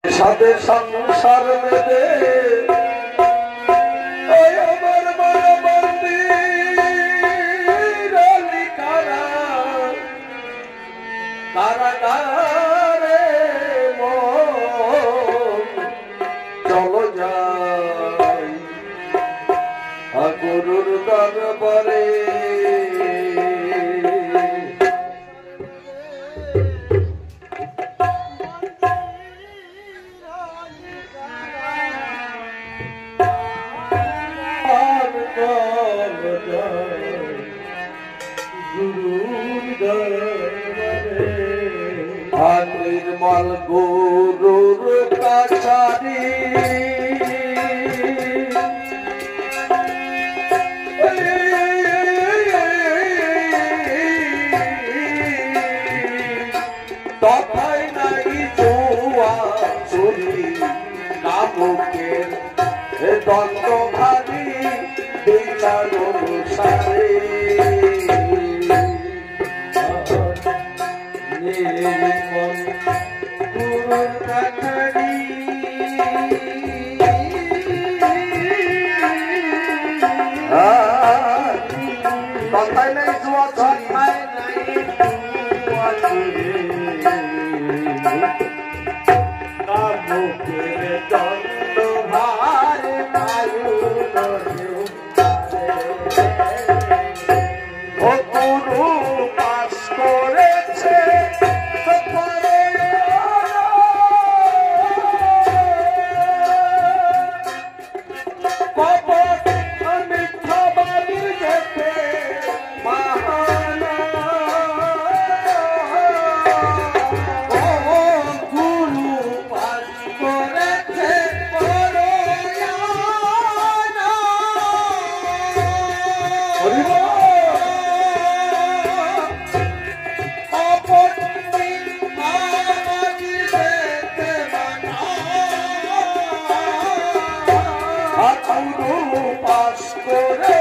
সাথে সংসার বেঁধে আমার মন্দির কারাগারে চলো যাই গুরুর দরবারে। निर्मल गुरुर काछारी तथाय नाई जुआ चुरी नामुकेर दंड भारी বিচার অনুসারে নির্মল গুরুর কাছারি কথাই নাই জুয়া কথাই নাই জুয়া চুরি নামুকের দণ্ড ভার বায়ু গুরু পাস করেছে মিথ্যাবাদীর যেতে মাহানা গুরু পাস করেছে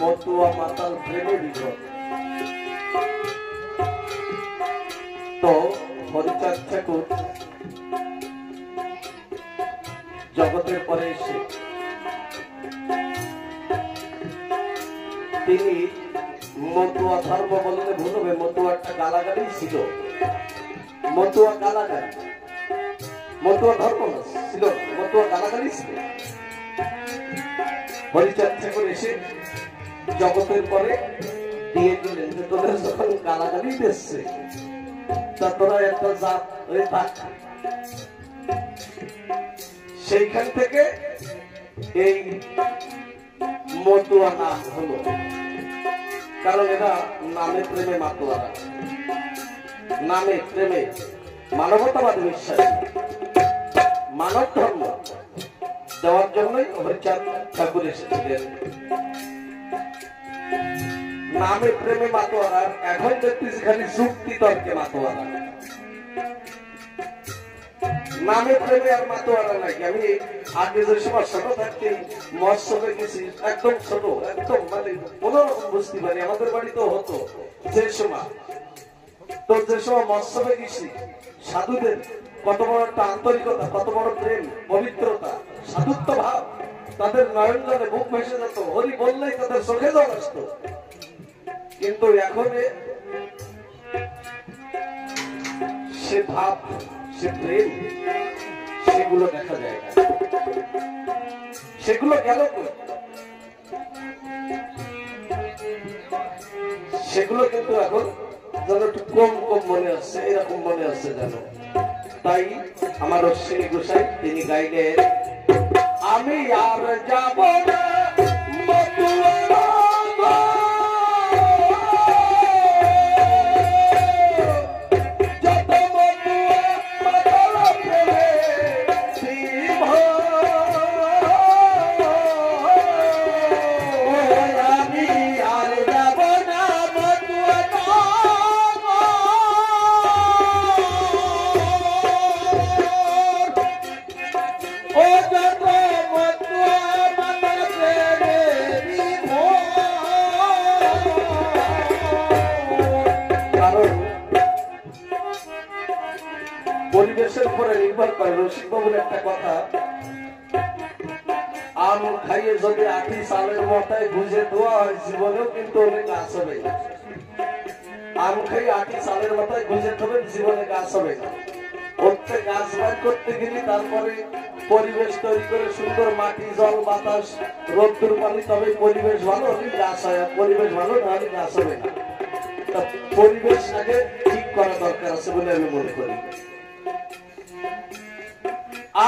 মতুয়া মাতাল প্রেমে বিভোর। তো হরিচাঁদ ঠাকুর জগতের পরে এসে তিনি মতুয়া ধর্ম বললে ভুল হবে, মতুয়া একটা গালাগালি ছিল, মতুয়া গালাগালি, মতুয়া ধর্ম ছিল, মতুয়া গালাগালি ছিল। হরিচাঁদ ঠাকুর এসে জগতের পরে দিয়ে দিলেন যে তোদের যখন গালাগালি দিচ্ছে তা তোরা একটা জাত হয়ে থাক। সেইখান থেকে এই মতুয়া নাম হলো, কারণ এরা নামে প্রেমে মাতোয়ারা, নামে প্রেমে মানবতাবাদ বিশ্বাস, মানব ধর্ম দেওয়ার জন্যই হরিচাঁদ ঠাকুর এসেছিলেন। নামে প্রেমে মাতোয়ারা, এখন দেখতেছি খালি যুক্তি তর্কে মাতোয়ারা, নামে প্রেমে আর মাতোয়ারা নাকি। আমি আগে যে সময় ছোট থাকতে মৎস্যে গেছি, একদম ছোট, একদম মানে কোনরকম বুঝতে পারি, আমাদের বাড়িতেও হতো যে সময়। তো যে সময় মৎস্যে গেছি, সাধুদের কত বড় একটা আন্তরিকতা, কত বড় প্রেম, পবিত্রতা, সাধুত্ব ভাব, তাদের নয়ন জলে মুখ ভেসে যেত, হরি বললেই তাদের চোখে জল আসতো। কিন্তু এখন সে ভাব, সে প্রেম, সেগুলো দেখা যায় না। সেগুলো গেল কই? সেগুলো কিন্তু এখন যেন একটু কম কম মনে আসছে, এরকম মনে আসছে যেন। তাই আমার অশ্বিনী গোসাই তিনি গাইলেন, আমি আর যাব না মতুয়া পরিবেশের উপরে নির্ভর করে। রসিকবাবুর একটা কথা, আম খাইয়ে যদি 8 সালের মাথায় গুঁজে দেওয়া হয় জীবনেও কিন্তু অনেক গাছ হবে। আম খাইয়ে 8 সালের মাথায় গুঁজে দেবেন, জীবনে গাছ হবে না। প্রত্যেক গাছ বার করতে গেলে তারপরে পরিবেশ তৈরি করে সুন্দর মাটি, জল, বাতাস, রোদ্দুর পানি, তবে পরিবেশ ভালো হলে গাছ হয়, আর পরিবেশ ভালো না হলে গাছ হবে না। পরিবেশ আগে ঠিক করা দরকার আছে বলে আমি মনে করি।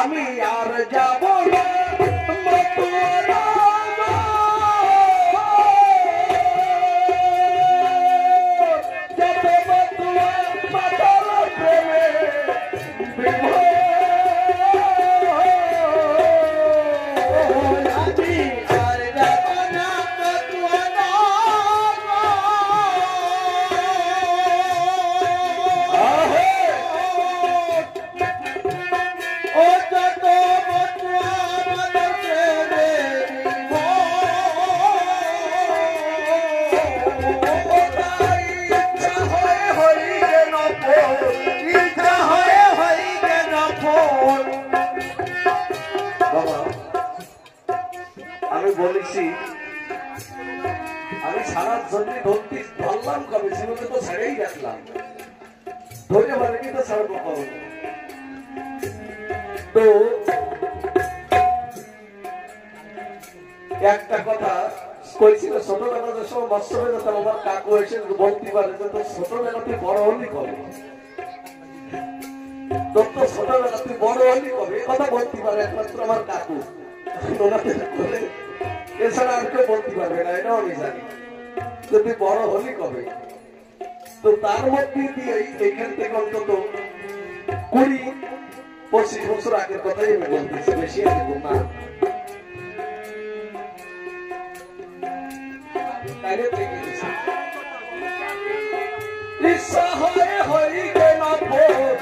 আমি আর যাব না মতুয়া, যত মতুয়া মাতাল প্রেমে বিভোর। আমি আর যাব না মতুয়া, ও যত মতুয়া মাতাল প্রেমে আমি বলেছি, আমি সারা জন্য ধরতে ধরলাম কবে, জীবনে তো ছেড়েই রাখলাম, ধরে পারেনি তো ছাড়বো কবে। তো একটা কথা কইছিল, ছোটবেলা যে সময় মৎস্য হয়ে যেতাম, আমার কাকু এসে বলতে পারে যে তোর ছোটবেলা তুই বড় হলি কবে, তোর তো ছোটবেলা তুই বড় হলি কবে, কথা বলতে পারে একমাত্র আমার কাকু। এছাড়া আর কেউ বলতে পারবে না, এটাও আমি জানি যে তুই বড় হলি কবে। তো তার মধ্যে দিয়ে এইখান থেকে অন্তত 20-25 বছর আগের কথাই আমি বলতেছি, বেশি আগে না। ইচ্ছা হয় হইবে না ভোর,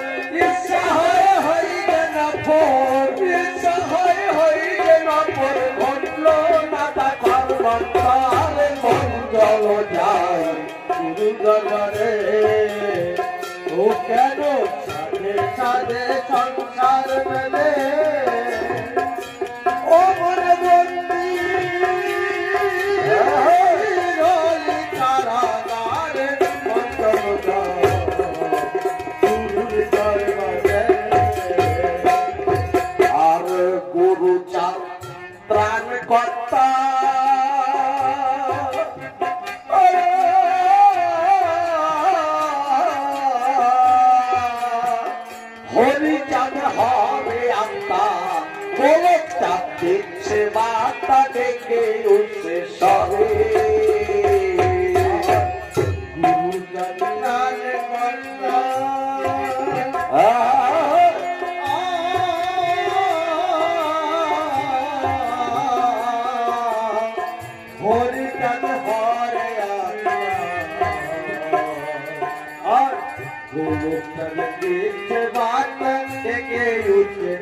ইচ্ছা হয় হইবে না ভোর, ইচ্ছা হয় হইবে না ভোর, ঘটলো না তা ঘর ঘন্টার চলো যাই গুরু দরবারে ও কেন সাধে সাধে সংসার মেলে ও মনে বন্দি কারাগারে চলো যাই গুরু দরবারে আর গুরু চাঁদ ত্রাণ কর্তা হরিচাঁদ হবে আত্মা বলে চাঁদ দিচ্ছে বার্তা ডেকে উঠছে সবে গুরু জানান কর্তা হরিচাঁদ হরে আর গুরু চাঁদ দিচ্ছে বার্তা ডেকে উঠছে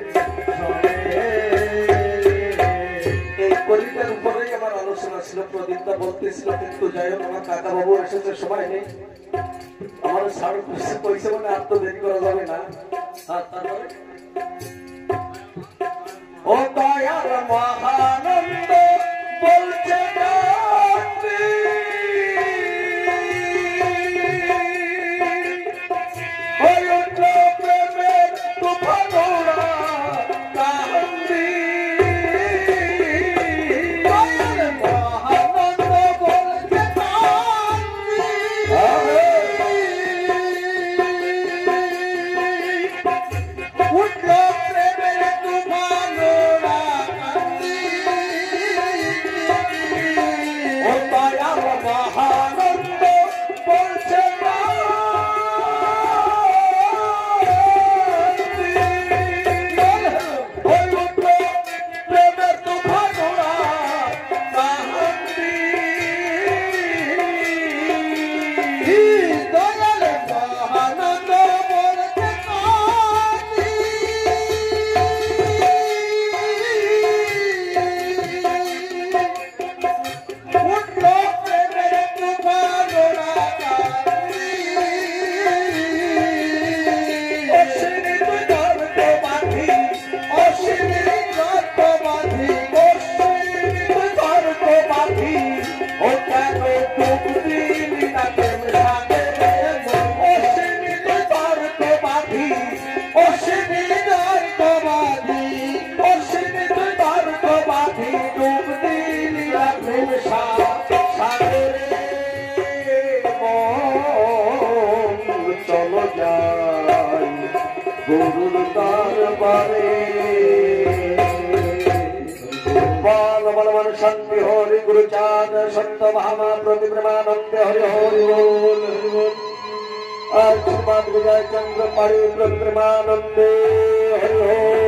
এই কলিটার উপরেই আমার আলোচনা ছিল প্রদীপটা বলতেছিল কিন্তু যাই হোক আমার কাকা বাবু এসেছে সময় নেই আমার সাড়ে পয়সা মানে আর তো দেরি করা যাবে না তারপরে ও দয়াল মহানন্দ বলছে গুরুর দরবারে বল বল বল শান্তি হরি গুরু চাঁদ সত্য ভামা প্রতি প্রেমানন্দে হরি হরি বল আশীর্বাদ বিজয় চন্দ্র পারি প্রতি প্রেমানন্দে হরি হরি